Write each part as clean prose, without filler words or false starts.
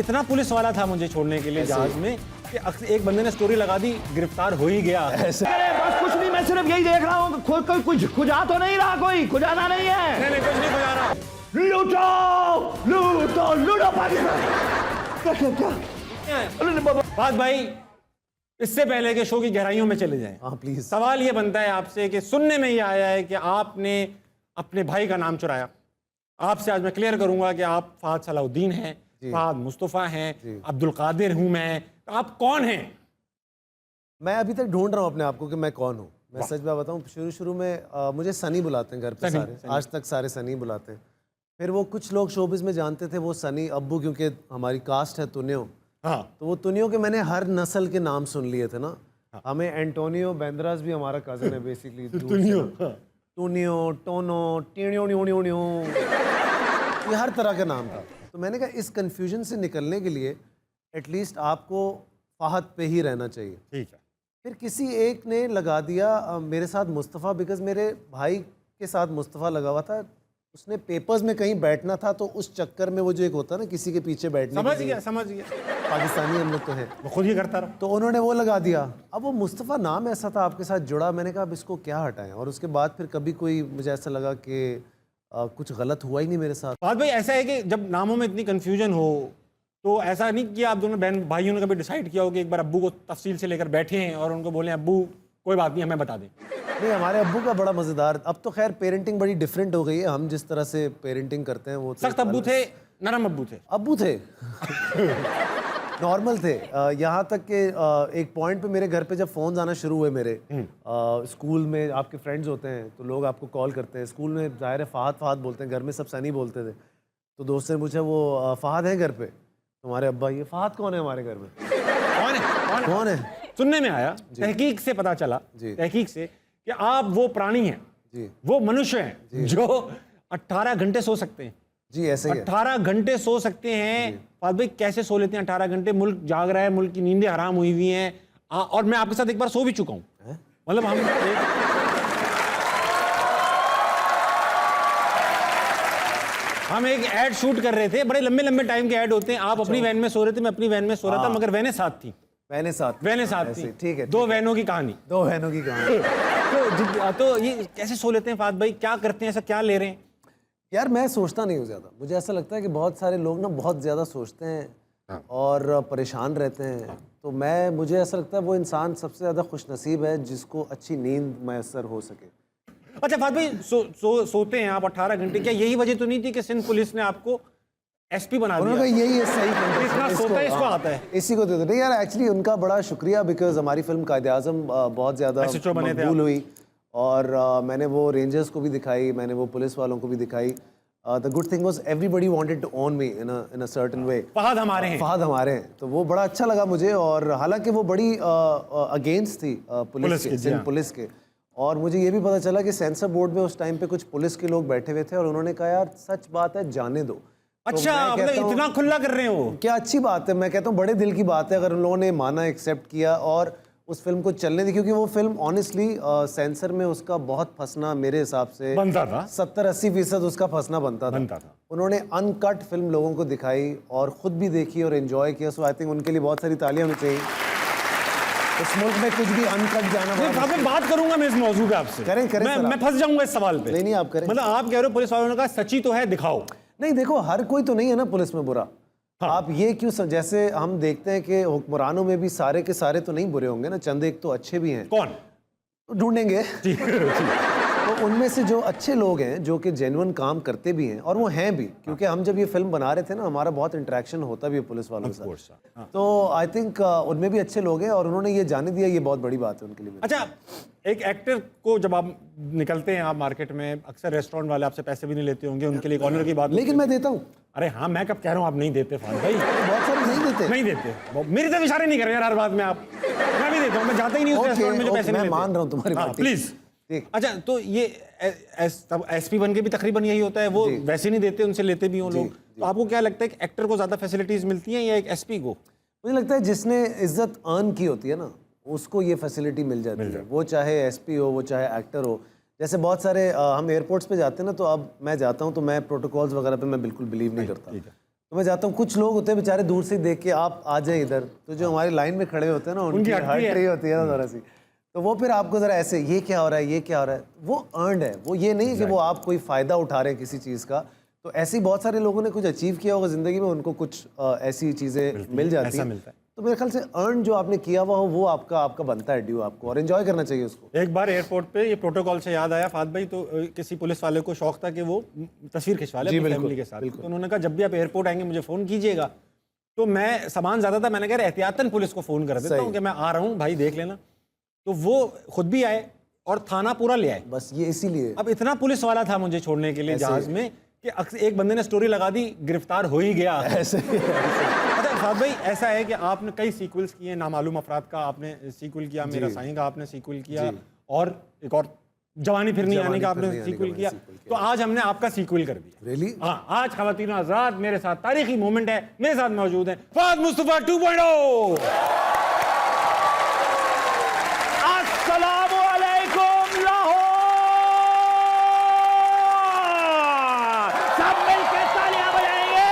इतना पुलिस वाला था मुझे छोड़ने के लिए जहाज में कि एक बंदे ने स्टोरी लगा दी, गिरफ्तार हो ही गया। अरे बस कुछ नहीं, मैं सिर्फ यही देख रहा हूँ कोई कुछ खुजा तो नहीं रहा, कोई खुजाना नहीं है। नहीं कुछ नहीं खुजा रहा। लूटो लूटो लूटो पाकिस्तान। क्या बात भाई, इससे पहले कि शो की गहराइयों में चले जाएं, हाँ प्लीज, सवाल ये बनता है आपसे कि सुनने में ये आया है कि आपने अपने भाई का नाम चुराया। आपसे आज मैं क्लियर करूंगा कि आप फहद सलाउद्दीन हैं, फहद मुस्तफ़ा हैं, अब्दुल कादिर हूं मैं, तो आप कौन हैं? मैं अभी तक ढूंढ रहा हूँ अपने आप को कि मैं कौन हूँ। मैं सच बात बताऊँ, शुरू में मुझे सनी बुलाते हैं घर पे सारे, आज तक सारे सनी बुलाते हैं। फिर वो कुछ लोग शोबिज़ में जानते थे वो सनी अब्बू, क्योंकि हमारी कास्ट है तुनियो। हाँ, तो वो तुनियो के मैंने हर नस्ल के नाम सुन लिए थे ना। हमें एंटोनियो बेंद्रास भी हमारा कज़न है बेसिकली। तुनियो, टोनो, टीणियो, ये हर तरह का नाम था। तो मैंने कहा इस कन्फ्यूजन से निकलने के लिए एटलीस्ट आपको फहद पे ही रहना चाहिए। ठीक है। फिर किसी एक ने लगा दिया मेरे साथ मुस्तफ़ा, बिकॉज मेरे भाई के साथ मुस्तफ़ा लगा हुआ था। उसने पेपर्स में कहीं बैठना था, तो उस चक्कर में वो जो एक होता है ना किसी के पीछे बैठने, समझ गया। पाकिस्तानी हम लोग तो हैं, वो खुद ही करता रहा। तो उन्होंने वो लगा दिया। अब वो मुस्तफ़ा नाम ऐसा था आपके साथ जुड़ा, मैंने कहा अब इसको क्या हटाएं। और उसके बाद फिर कभी कोई मुझे ऐसा लगा कि कुछ गलत हुआ ही नहीं मेरे साथ। बात भाई ऐसा है कि जब नामों में इतनी कंफ्यूजन हो तो ऐसा नहीं कि आप दोनों बहन भाइयों ने कभी डिसाइड किया हो कि एक बार अब्बू को तफसील से लेकर बैठे हैं और उनको बोले अब्बू कोई बात नहीं हमें बता दें? नहीं, हमारे अब्बू का बड़ा मज़ेदार, अब तो खैर पेरेंटिंग बड़ी डिफरेंट हो गई है। हम जिस तरह से पेरेंटिंग करते हैं वो सख्त अब्बू थे, नरम अब्बू थे? अब्बू थे नॉर्मल थे। यहाँ तक कि एक पॉइंट पे मेरे घर पे जब फ़ोन आना शुरू हुए मेरे, स्कूल में आपके फ्रेंड्स होते हैं तो लोग आपको कॉल करते हैं। स्कूल में ज़ाहिर है फहद बोलते हैं, घर में सब सनी बोलते थे। तो दोस्त ने पूछा वो फहद है घर पे? तुम्हारे अब्बा, ये फहद कौन है हमारे घर में? कौन है? सुनने में आया, तहकीक से पता चला, तहकीक से कि आप वो प्राणी हैं जी, वो मनुष्य हैं जो 18 घंटे सो सकते हैं। जी ऐसे ही 18 घंटे सो सकते हैं। फहद भाई कैसे सो लेते हैं 18 घंटे? मुल्क जाग रहा है, मुल्क की नींदें हराम हुई हुई हैं। और मैं आपके साथ एक बार सो भी चुका हूं। मतलब हम एक ऐड शूट कर रहे थे, बड़े लंबे लंबे टाइम के ऐड होते हैं। आप अपनी वैन में सो रहे थे, मैं अपनी वैन में सो रहा था, मगर वैनें साथ थी। वैनें साथ थी, ठीक है। दो वैनों की कहानी। तो ये कैसे सो लेते हैं फहद भाई? क्या करते हैं, ऐसा क्या ले रहे हैं? यार मैं सोचता नहीं हूँ ज़्यादा। मुझे ऐसा लगता है कि बहुत सारे लोग ना बहुत ज़्यादा सोचते हैं और परेशान रहते हैं। तो मुझे ऐसा लगता है वो इंसान सबसे ज़्यादा खुशनसीब है जिसको अच्छी नींद मैसर हो सके। अच्छा फहद भाई, सोते हैं आप 18 घंटे, क्या यही वजह तो नहीं थी कि सिंध पुलिस ने आपको एसपी बना दिया? यही है सही इतना सोता है, इसको आता है, इसी को देते। नहीं यार, एक्चुअली उनका बड़ा शुक्रिया, बिकॉज हमारी फिल्म कायदे-आज़म बहुत ज़्यादा मकबूल हुई और मैंने वो रेंजर्स को भी दिखाई, मैंने वो पुलिस वालों को भी दिखाई। The good thing was everybody wanted to own me in a certain way. Fahad हमारे हैं, तो वो बड़ा अच्छा लगा मुझे। और हालांकि वो बड़ी अगेंस्ट थी पुलिस के। और मुझे ये भी पता चला कि सेंसर बोर्ड में उस टाइम पे कुछ पुलिस के लोग बैठे हुए थे और उन्होंने कहा यार सच बात है, जाने दो। अच्छा, मतलब इतना खुला कर रहे हैं वो? क्या अच्छी बात है। मैं कहता हूँ बड़े दिल की बात है अगर उन लोगों ने माना, एक्सेप्ट किया और उस फिल्म को चलने दी, क्योंकि वो फिल्म ऑनेस्टली सेंसर में उसका बहुत फंसना मेरे हिसाब से बनता था। 70-80% उसका फंसना बनता था। उन्होंने अनकट फिल्म लोगों को दिखाई और खुद भी देखी और एंजॉय किया। सो आई थिंक उनके लिए बहुत सारी तालियां होनी चाहिए। इस मुल्क में कुछ भी अनकट जाना। मैं बात करूंगा मैं इस मौजू पे आपसे। करें मैं फंस जाऊंगा इस सवाल पे। नहीं आप करें। मतलब आप कह रहे हो पुलिस वालों ने कहा सच्ची तो है, दिखाओ। नहीं देखो, हर कोई तो नहीं है ना पुलिस में बुरा। आप ये क्यों जैसे हम देखते हैं कि हुक्मरानों में भी सारे के सारे तो नहीं बुरे होंगे ना, चंद एक तो अच्छे भी हैं। कौन? ढूंढेंगे। तो उनमें से जो अच्छे लोग हैं जो कि जेन्युइन काम करते भी हैं और वो हैं भी, क्योंकि हम जब ये फिल्म बना रहे थे ना हमारा बहुत इंटरेक्शन होता भी है पुलिस वालों के साथ। तो आई थिंक उनमें भी अच्छे लोग हैं और उन्होंने ये जाने दिया, ये बहुत बड़ी बात है उनके लिए। अच्छा, एक एक्टर को जब आप निकलते हैं आप मार्केट में, अक्सर रेस्टोरेंट वाले आपसे पैसे भी नहीं लेते होंगे, उनके लिए ऑनर की बात। लेकिन मैं देता हूँ। अरे हाँ, मैं कब कह रहा हूँ आप नहीं देते फहद भाई? बहुत सारे नहीं देते। मेरी तरफ इशारे नहीं कर रहे यार हर बात में आप। मैं भी देता हूँ, मैं जाता ही नहीं उस रेस्टोरेंट में जो पैसे नहीं लेते। मैं मान रहा हूँ तुम्हारी बात, प्लीज। अच्छा, तो ये एसपी बन के भी तकरीबन यही होता है, वो वैसे नहीं देते, उनसे लेते भी हों लोग। तो आपको क्या लगता है कि एक्टर को ज्यादा फैसिलिटीज मिलती हैं या एक एसपी को? मुझे लगता है जिसने इज्जत अर्न की होती है ना उसको ये फैसिलिटी मिल जाती है, वो चाहे एसपी हो, वो चाहे एक्टर हो। जैसे बहुत सारे हम एयरपोर्ट्स पे जाते हैं ना, तो अब मैं जाता हूँ तो मैं प्रोटोकॉल्स वगैरह पे मैं बिल्कुल बिलीव नहीं करता। तो मैं जाता हूँ, कुछ लोग होते हैं बेचारे दूर से देख के आप आ जाए इधर, तो जो हमारी लाइन में खड़े होते हैं ना उनकी हट रही होती है ना थोड़ा सी, तो वो फिर आपको जरा ऐसे ये क्या हो रहा है, ये क्या हो रहा है, वो अर्नड है, वो ये नहीं कि वो आप कोई फ़ायदा उठा रहे हैं किसी चीज़ का। तो ऐसे ही बहुत सारे लोगों ने कुछ अचीव किया होगा ज़िंदगी में, उनको कुछ ऐसी चीज़ें मिल जाती हैं, तो मेरे ख्याल से अर्न जो आपने किया हुआ हो वो आपका बनता है ड्यू आपको, और एंजॉय करना चाहिए उसको। एक बार एयरपोर्ट पे ये प्रोटोकॉल से याद आया फात भाई, तो किसी पुलिस वाले को शौक था कि वो तस्वीर खिंचवा ले अपनी फैमिली के साथ, तो उन्होंने कहा जब भी आप एयरपोर्ट आएंगे मुझे फ़ोन कीजिएगा। तो मैं सामान ज़्यादा था, मैंने कहा एहतियातन पुलिस को फ़ोन कर देता हूँ कि मैं आ रहा हूँ भाई देख लेना। तो वो खुद भी आए और थाना पूरा ले आए। बस ये इसीलिए अब इतना पुलिस वाला था मुझे छोड़ने के लिए जहाज में कि एक बंदे ने स्टोरी लगा दी, गिरफ्तार हो ही गया। ऐसे अच्छा फात भाई, ऐसा है कि आपने कई सीक्वल्स किए, नामालूम अफराद का आपने सीक्वल किया, मेरा साईं का आपने सीक्वल किया, और एक और जवानी फिर नहीं आने का आपने सीक्वल किया। तो आज हमने आपका सीक्वल कर दिया। रियली? हाँ, आज ख़वातीन आज़ाद मेरे साथ तारीखी मोमेंट है, मेरे साथ मौजूद हैं फहद मुस्तफा 2.0। अस्सलामु अलैकुम लाहौर, सब मिलकर तालियां बजाएंगे।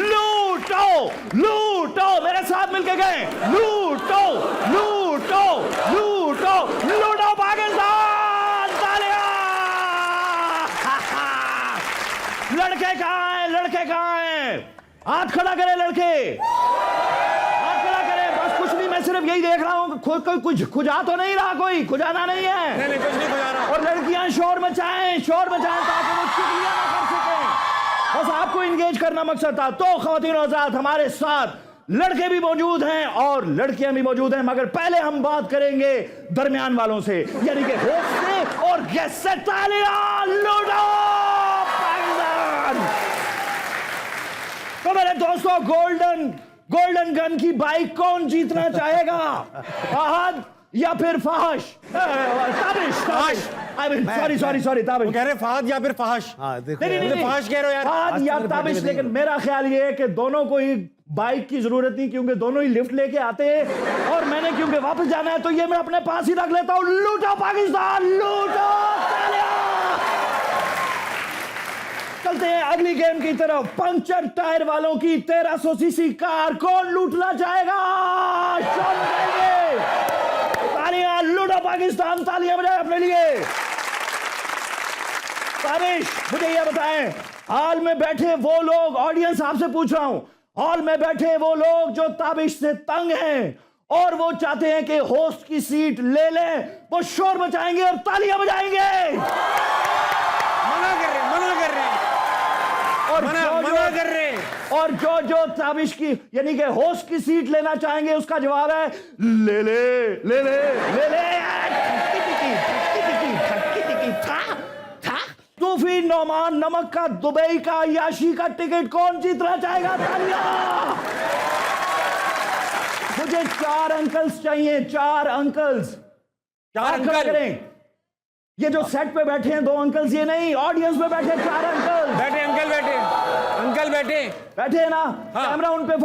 लूटो लूटो, मेरे साथ मिलकर गए, लूटो लूटो लूटो लूटो पाकिस्तान, तालियां। लड़के कहाँ हैं, लड़के कहाँ हैं? हाथ खड़ा करें लड़के, हाथ खड़ा करें। बस कुछ नहीं, मैं सिर्फ यही देख रहा हूँ कोई खुजा तो नहीं रहा, कोई खुजाना नहीं है। नहीं कुछ नहीं खुजा रहा। और लड़कियां शोर मचाएं ताकि वो चुगलियां ना कर सकें। बस आपको इंगेज करना मकसद था। तो ख़वातीन आज़ाद, हमारे साथ लड़के भी मौजूद हैं और लड़कियां भी मौजूद हैं, मगर पहले हम बात करेंगे दरमियान वालों से, यानी कि होस्ट से और गेस्ट से। तालियां लूटो पाकिस्तान। तो मेरे दोस्तों, गोल्डन गन की बाइक कौन जीतना चाहेगा, फहद या फिर फहश? ताबिश, सॉरी ताबिश। वो कह रहे फहद या फिर फहश। हाँ देखो, नहीं, फहश कह रहे हो यार, फहद या ताबिश। लेकिन मेरा ख्याल ये है कि दोनों को ही बाइक की जरूरत नहीं, क्योंकि दोनों ही लिफ्ट लेके आते हैं, और मैंने क्योंकि वापस जाना है तो ये मैं अपने पास ही रख लेता हूं। लूटो पाकिस्तान, लूटो। चलते हैं अगली गेम की तरफ। पंचर टायर वालों की 1300 सीसी कार कौन लूटना चाहेगा? तालियां लूटो पाकिस्तान, तालियां बजाए अपने लिए। ताबिश, मुझे यह बताएं, हॉल में बैठे वो लोग, ऑडियंस आपसे पूछ रहा हूं, हॉल में बैठे वो लोग जो ताबिश से तंग हैं और वो चाहते हैं कि होस्ट की सीट ले लें, वो शोर मचाएंगे और तालियां बजाएंगे। मना कर रहे हैं और जो ताबिश की यानी कि होस्ट की सीट लेना चाहेंगे, उसका जवाब है ले ले। सूफी नौमान नमक का दुबई का याशी का टिकट कौन जीतना चाहेगा? तालियां। मुझे 4 अंकल्स चाहिए, 4 अंकल्स। 4 अंकल करें। ये जो सेट पे बैठे हैं 2 अंकल्स, ये नहीं, ऑडियंस में बैठे 4 अंकल। अंकल बैठे हैं ना? हाँ। कैमरा उन पे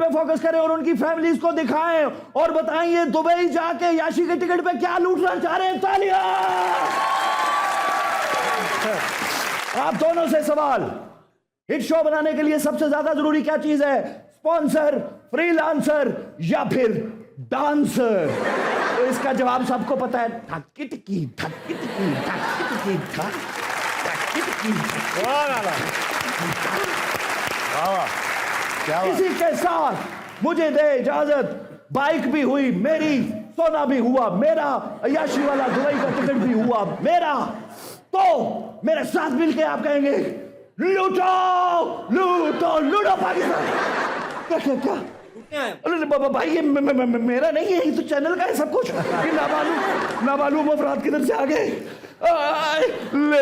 फोकस करें और उनकी फैमिलीज को दिखाएं और बताएं ये दुबई जाके याशी के टिकट पे क्या लूटना चाह रहे हैं। तालियां। आप दोनों से सवाल, हिट शो बनाने के लिए सबसे ज्यादा जरूरी क्या चीज है? स्पॉन्सर, फ्रीलांसर या फिर डांसर? तो इसका जवाब सबको पता है, इसी के साथ मुझे दे इजाजत। बाइक भी हुई मेरी, सोना भी हुआ मेरा, अय्याशी वाला दुबई का टिकट भी हुआ मेरा। तो मेरे साथ मिलके आप कहेंगे लूटो पाकिस्तान। क्या अरे बाबा भाई, ये मेरा नहीं है, ये तो चैनल का है सब कुछ। ये नामालूम अफराद किधर से आ गए? ले।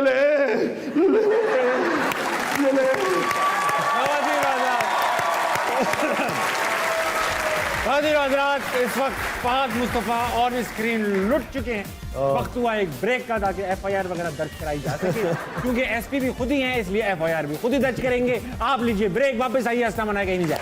इस वक्त फहद मुस्तफा ऑन स्क्रीन लुट चुके हैं। वक्त हुआ एक ब्रेक का, ताकि FIR वगैरह दर्ज कराई जा सके, क्योंकि SP भी खुद ही हैं, इसलिए FIR भी खुद ही दर्ज करेंगे। आप लीजिए ब्रेक, वापस आइए, हंसना मना कहीं नहीं जाए।